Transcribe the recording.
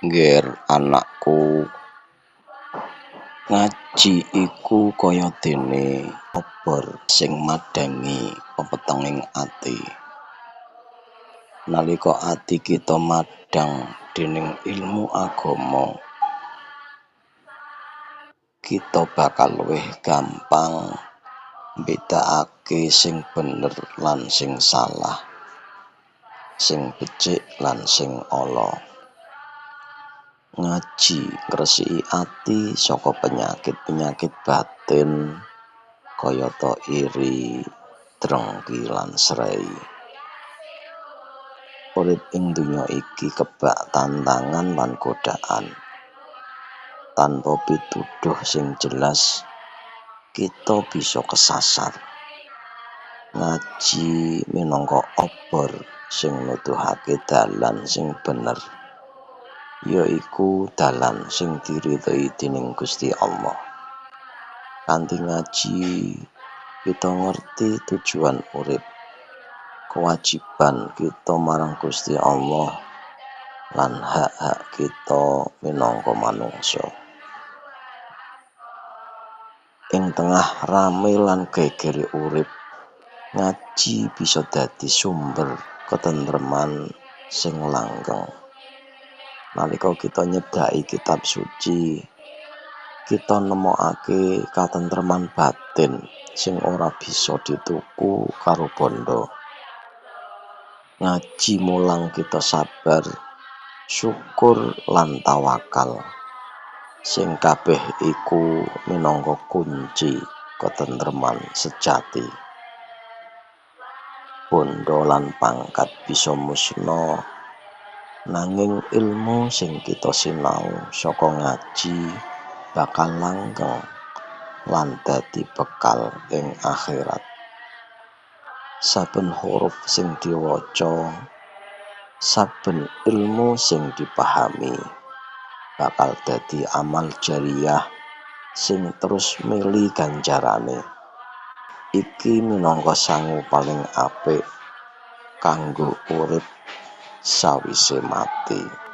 Ngger anakku, ngaji iku kaya dene obor sing madhangi pepetenging ati. Nalika ati kita madhang dening ilmu agama, kita bakal luwih gampang mbédakake sing bener lan sing salah, sing becik lan sing ala. Ngaji ngresiki ati saka penyakit-penyakit batin kayata iri, drengki lan srei. Urip ing donya iki kebak tantangan lan godaan. Tanpa pituduh sing jelas, kita bisa kesasar. Ngaji minangka obor sing nuduhake dalan sing bener, yaiku dalan sing diridhoi dening Gusti Allah. Kanthi ngaji kita ngerti tujuan urip, kewajiban kita marang Gusti Allah, lan hak-hak kita minangka manungsa. Ing tengah rame lan gegere urip, ngaji bisa dadi sumber ketentreman sing langgeng. Nalika kita nyedhaki kitab suci, kita nemokake katentreman batin sing ora bisa dituku karo bondo. Ngaji mulang kita sabar, syukur lan tawakal, sing kabeh iku minangka kunci ketentreman sejati. Bondo lan pangkat bisa musna, nanging ilmu sing kita sinau saka ngaji bakal langgeng lan dadi bekal ing akhirat. Saben huruf sing diwaca, saben ilmu sing dipahami bakal dadi amal jariyah sing terus mili ganjarane. Iki minangka sangu paling apik kanggo urip sawise mati.